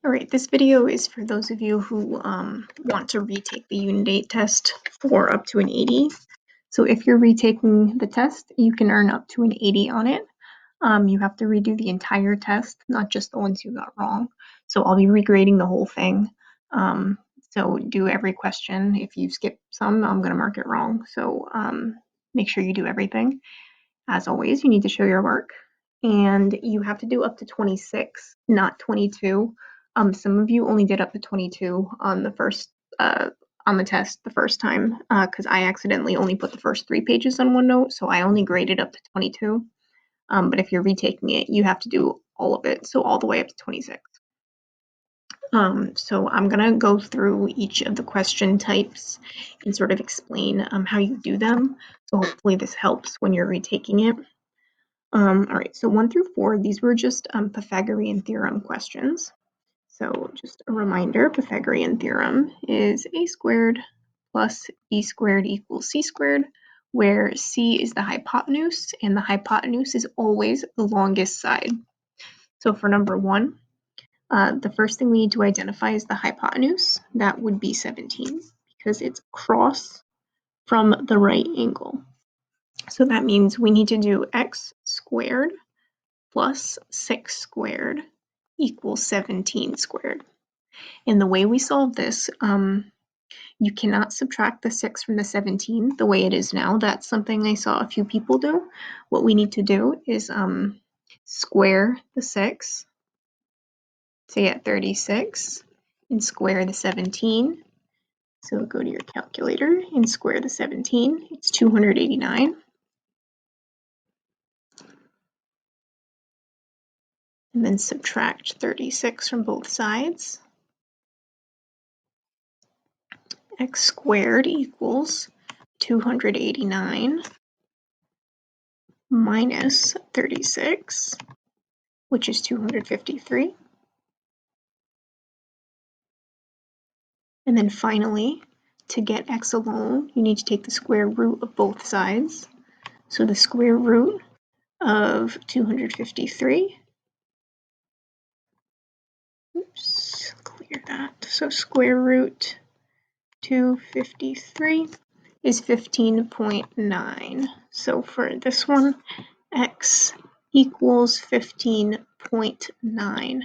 All right, this video is for those of you who want to retake the Unit 8 test for up to an 80. So if you're retaking the test, you can earn up to an 80 on it. You have to redo the entire test, not just the ones you got wrong. So I'll be regrading the whole thing. So do every question. If you skip some, I'm going to mark it wrong. So make sure you do everything. As always, you need to show your work. And you have to do up to 26, not 22. Some of you only did up to 22 on the first on the test the first time because I accidentally only put the first 3 pages on OneNote, so I only graded up to 22. But if you're retaking it, you have to do all of it, so all the way up to 26. So I'm gonna go through each of the question types and sort of explain how you do them. So hopefully this helps when you're retaking it. All right, so 1 through 4, these were just Pythagorean theorem questions. So just a reminder, Pythagorean theorem is a squared plus b squared equals c squared, where c is the hypotenuse, and the hypotenuse is always the longest side. So for number 1, the first thing we need to identify is the hypotenuse. That would be 17, because it's across from the right angle. So that means we need to do x squared plus 6 squared equals 17 squared. And the way we solve this, you cannot subtract the 6 from the 17 the way it is now. That's something I saw a few people do. What we need to do is square the 6 to get 36 and square the 17. So go to your calculator and square the 17. It's 289. And then subtract 36 from both sides. X squared equals 289 minus 36, which is 253. And then finally, to get x alone, you need to take the square root of both sides. So the square root of 253, oops, clear that. So square root 253 is 15.9. So for this one, x equals 15.9.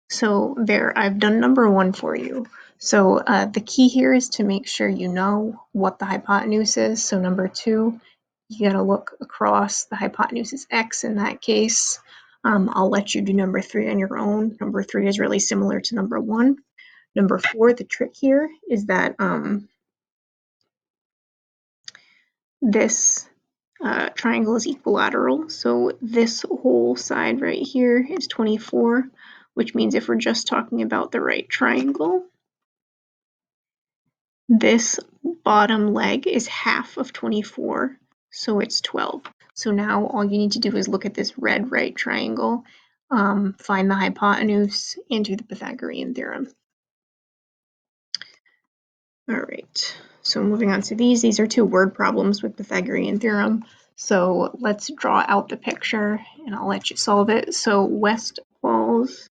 So there, I've done number 1 for you. So the key here is to make sure you know what the hypotenuse is. So number 2, you gotta look across. The hypotenuse is x in that case. I'll let you do number 3 on your own. Number 3 is really similar to number 1. Number 4, the trick here is that this triangle is equilateral. So this whole side right here is 24, which means if we're just talking about the right triangle, this bottom leg is half of 24, so it's 12. So now all you need to do is look at this red right triangle, find the hypotenuse, and do the Pythagorean theorem. All right, so moving on to these are 2 word problems with Pythagorean theorem. So let's draw out the picture and I'll let you solve it. So West Falls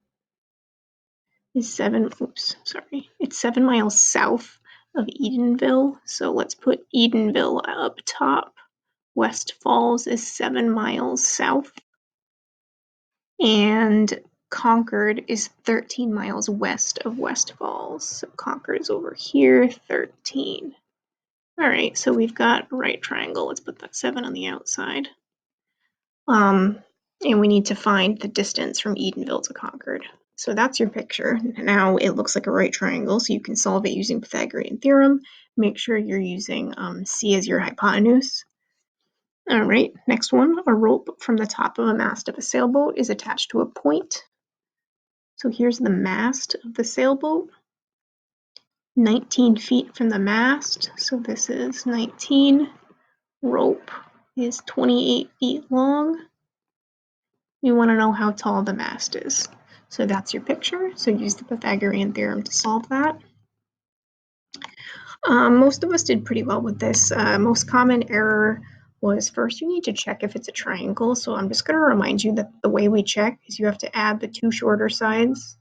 is 7 miles south of Edenville. So let's put Edenville up top. West Falls is 7 miles south. And Concord is 13 miles west of West Falls. So Concord is over here, 13. All right, so we've got a right triangle. Let's put that 7 on the outside. And we need to find the distance from Edenville to Concord. So that's your picture. Now it looks like a right triangle, so you can solve it using Pythagorean theorem. Make sure you're using C as your hypotenuse. All right, next one. A rope from the top of a mast of a sailboat is attached to a point. So here's the mast of the sailboat. 19 feet from the mast, so this is 19. Rope is 28 feet long. We want to know how tall the mast is. So that's your picture. So use the Pythagorean theorem to solve that. Most of us did pretty well with this. Most common error was first you need to check if it's a triangle. So I'm just going to remind you that the way we check is you have to add the 2 shorter sides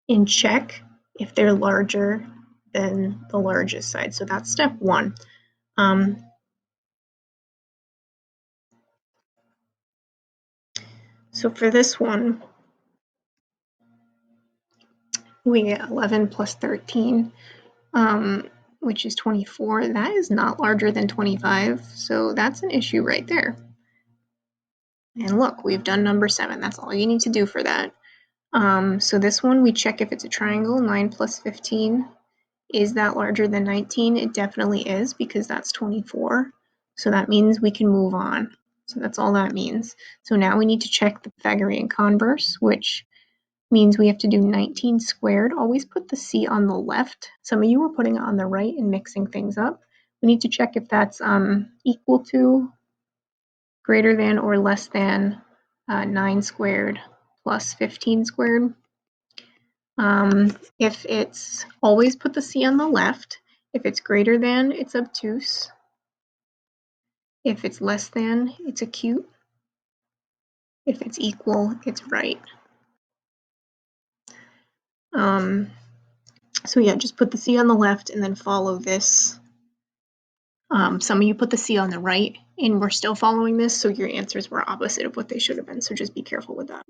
and check if they're larger than the largest side. So that's step one. So for this one, we get 11 plus 13, which is 24. That is not larger than 25, so that's an issue right there. And look, we've done number 7. That's all you need to do for that. So this one, we check if it's a triangle. 9 plus 15. Is that larger than 19? It definitely is, because that's 24. So that means we can move on. So that's all that means. So now we need to check the Pythagorean converse, which means we have to do 19 squared. Always put the C on the left. Some of you were putting it on the right and mixing things up. We need to check if that's equal to, greater than, or less than 9 squared plus 15 squared. If it's, always put the C on the left. If it's greater than, it's obtuse. If it's less than, it's acute. If it's equal, it's right. So yeah, just put the C on the left and then follow this. Some of you put the C on the right and we're still following this, so your answers were opposite of what they should have been, so just be careful with that.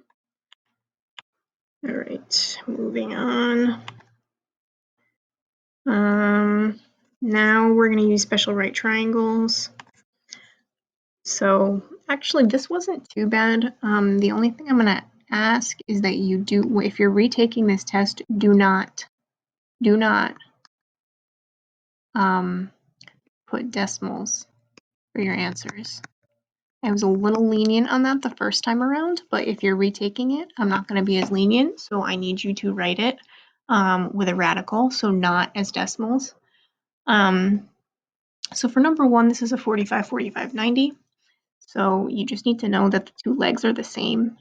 All right, moving on. Now we're going to use special right triangles. So actually this wasn't too bad. The only thing I'm going to ask is that you do, if you're retaking this test, do not put decimals for your answers. I was a little lenient on that the first time around, but if you're retaking it, I'm not going to be as lenient, so I need you to write it with a radical, so not as decimals. So for number 1, this is a 45, 45, 90. So you just need to know that the two legs are the same.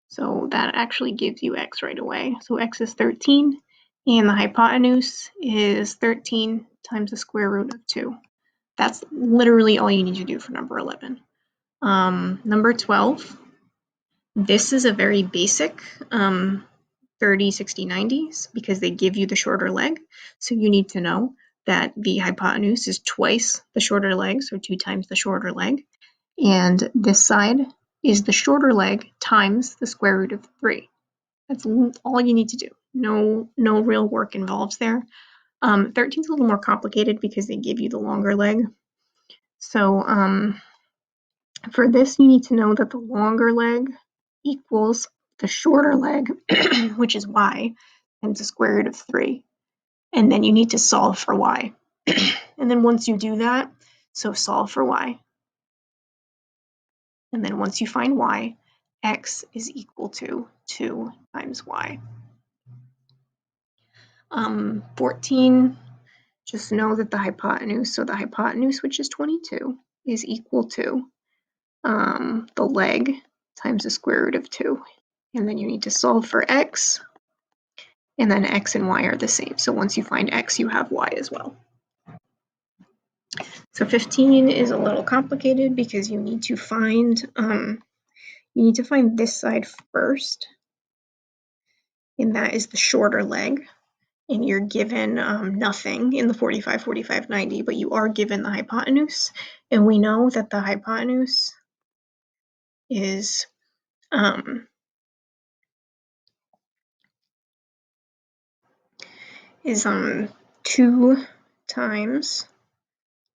So that actually gives you x right away. So x is 13, and the hypotenuse is 13 times the square root of 2. That's literally all you need to do for number 11. Number 12, this is a very basic 30, 60, 90s because they give you the shorter leg. So you need to know that the hypotenuse is twice the shorter leg, so 2 times the shorter leg. And this side is the shorter leg times the square root of 3. That's all you need to do. No real work involved there. 13 is a little more complicated because they give you the longer leg. So for this, you need to know that the longer leg equals the shorter leg, which is y, times the square root of 3. And then you need to solve for y. And then once you do that, so solve for y. And then once you find y, x is equal to 2 times y. 14, just know that the hypotenuse, so the hypotenuse, which is 22, is equal to the leg times the square root of 2. And then you need to solve for x, and then x and y are the same. So once you find x, you have y as well. So 15 is a little complicated because you need to find this side first, and that is the shorter leg. And you're given nothing in the 45, 45, 90, but you are given the hypotenuse. And we know that the hypotenuse is 2 times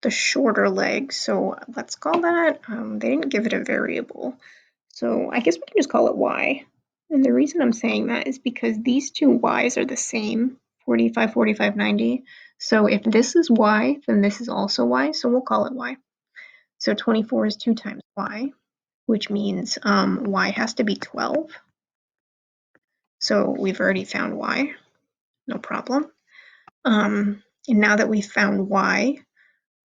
the shorter leg. So let's call that, they didn't give it a variable. So I guess we can just call it y. And the reason I'm saying that is because these two y's are the same, 45, 45, 90. So if this is y, then this is also y, so we'll call it y. So 24 is 2 times y, which means y has to be 12. So we've already found y, no problem. And now that we've found y,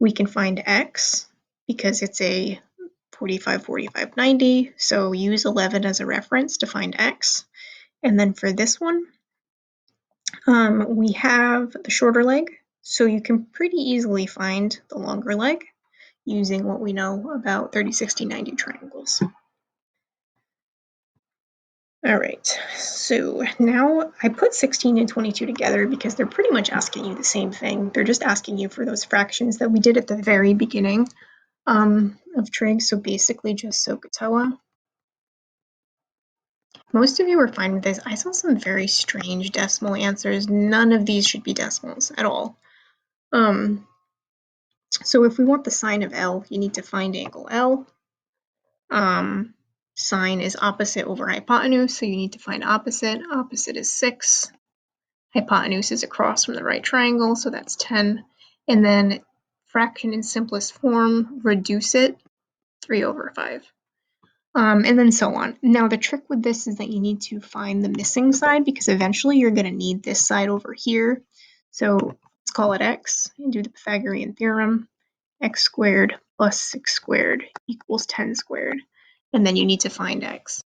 we can find x because it's a 45, 45, 90. So use 11 as a reference to find x. And then for this one, we have the shorter leg, so you can pretty easily find the longer leg using what we know about 30, 60, 90 triangles. All right, so now I put 16 and 22 together because they're pretty much asking you the same thing. They're just asking you for those fractions that we did at the very beginning of trig, so basically just SOHCAHTOA. Most of you are fine with this. I saw some very strange decimal answers. None of these should be decimals at all. So if we want the sine of L, you need to find angle L. Sine is opposite over hypotenuse, so you need to find opposite. Opposite is 6. Hypotenuse is across from the right triangle, so that's 10. And then fraction in simplest form, reduce it, 3 over 5. And then so on. Now the trick with this is that you need to find the missing side because eventually you're going to need this side over here. So let's call it x and do the Pythagorean theorem. X squared plus 6 squared equals 10 squared. And then you need to find x.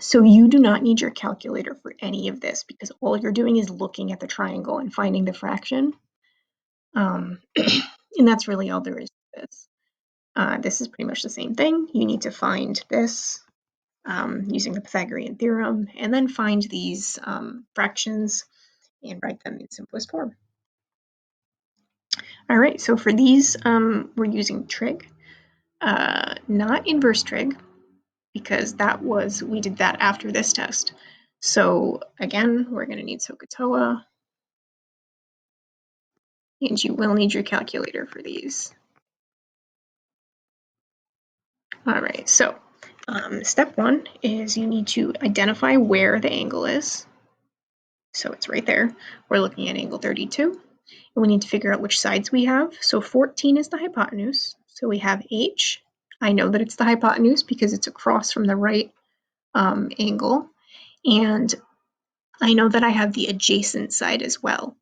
So you do not need your calculator for any of this because all you're doing is looking at the triangle and finding the fraction. And that's really all there is to this. This is pretty much the same thing. You need to find this using the Pythagorean theorem and then find these fractions and write them in simplest form. All right, so for these, we're using trig, not inverse trig, because we did that after this test. So again, we're going to need SOHCAHTOA, and you will need your calculator for these. All right, so step 1 is you need to identify where the angle is. So it's right there. We're looking at angle 32, and we need to figure out which sides we have. So 14 is the hypotenuse, so we have h. I know that it's the hypotenuse because it's across from the right angle, and I know that I have the adjacent side as well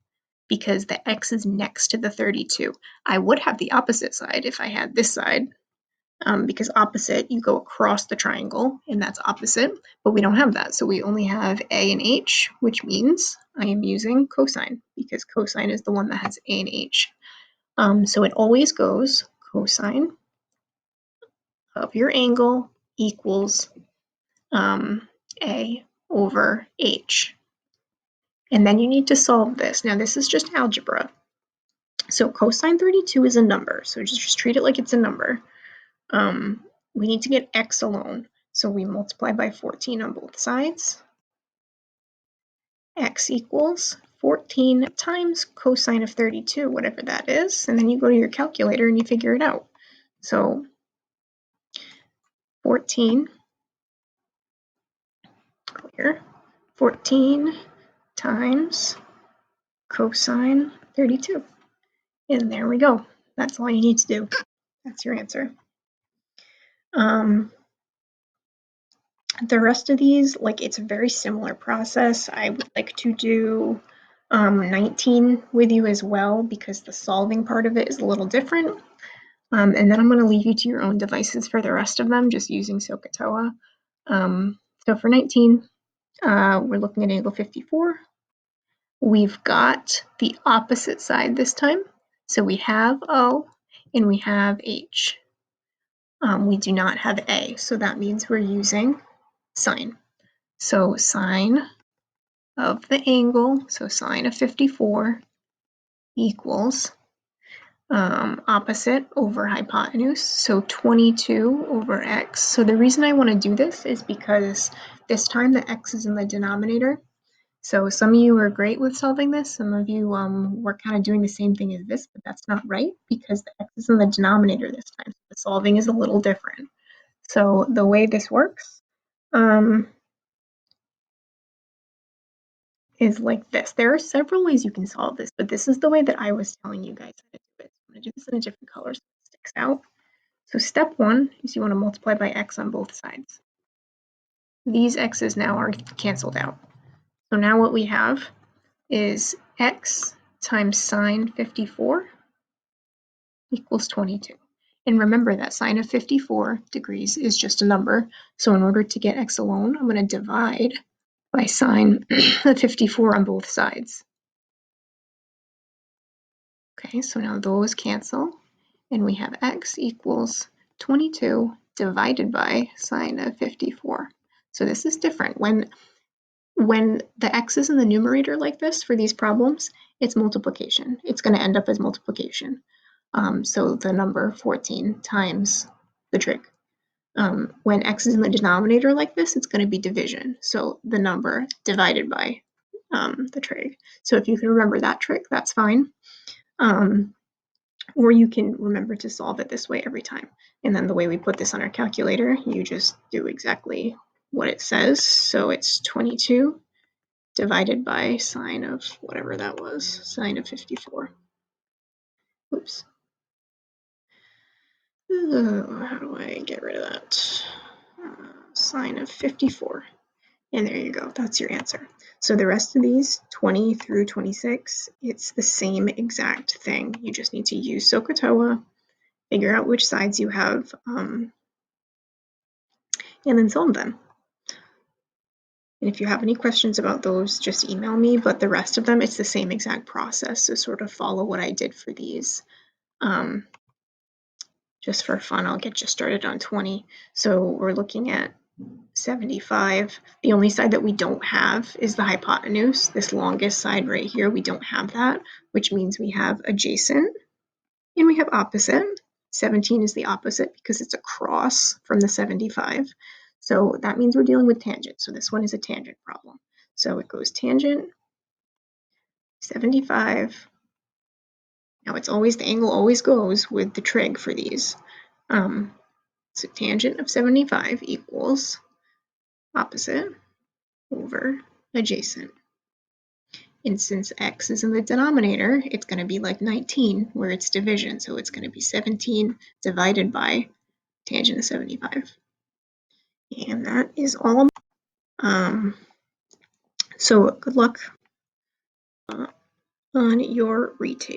because the x is next to the 32. I would have the opposite side if I had this side because opposite, you go across the triangle and that's opposite, but we don't have that. So we only have a and h, which means I am using cosine because cosine is the one that has a and h. So it always goes cosine of your angle equals a over h. And then you need to solve this. Now this is just algebra. So cosine 32 is a number, so just treat it like it's a number. We need to get x alone, so we multiply by 14 on both sides. X equals 14 times cosine of 32, whatever that is, and then you go to your calculator and you figure it out. So 14, clear, 14 times cosine 32. And there we go. That's all you need to do. That's your answer. The rest of these, like, it's a very similar process. I would like to do 19 with you as well because the solving part of it is a little different. And then I'm going to leave you to your own devices for the rest of them, just using SOHCAHTOA. So for 19, we're looking at angle 54. We've got the opposite side this time. So we have O and we have H. We do not have A, so that means we're using sine. So sine of the angle, so sine of 54 equals opposite over hypotenuse, so 22 over x. So the reason I want to do this is because this time the x is in the denominator. So some of you are great with solving this. Some of you were kind of doing the same thing as this, but that's not right because the x is in the denominator this time. So the solving is a little different. So the way this works is like this. There are several ways you can solve this, but this is the way that I was telling you guys how to do it. I'm going to do this in a different color so it sticks out. So step 1 is you want to multiply by x on both sides. These x's now are canceled out. So now what we have is x times sine 54 equals 22. And remember that sine of 54 degrees is just a number. So in order to get x alone, I'm going to divide by sine of 54 on both sides. Okay, so now those cancel, and we have x equals 22 divided by sine of 54. So this is different. When the x is in the numerator like this for these problems, it's multiplication. It's going to end up as multiplication. So the number 14 times the trig. When x is in the denominator like this, it's going to be division. So the number divided by the trig. So if you can remember that trick, that's fine. Or you can remember to solve it this way every time. And then the way we put this on our calculator, you just do exactly what it says. So it's 22 divided by sine of whatever that was, sine of 54. Oops. How do I get rid of that? Sine of 54. And there you go, that's your answer. So the rest of these, 20 through 26, it's the same exact thing. You just need to use SOHCAHTOA, figure out which sides you have, and then solve them. And if you have any questions about those, just email me, but the rest of them, it's the same exact process. So sort of follow what I did for these. Just for fun, I'll get you started on 20. So we're looking at 75. The only side that we don't have is the hypotenuse. This longest side right here, we don't have that, which means we have adjacent and we have opposite. 17 is the opposite because it's across from the 75. So that means we're dealing with tangent. So this one is a tangent problem. So it goes tangent, 75. Now it's always, the angle always goes with the trig for these. So tangent of 75 equals opposite over adjacent. And since x is in the denominator, it's going to be like 19 where it's division. So it's going to be 17 divided by tangent of 75. And that is all. So good luck on your retake.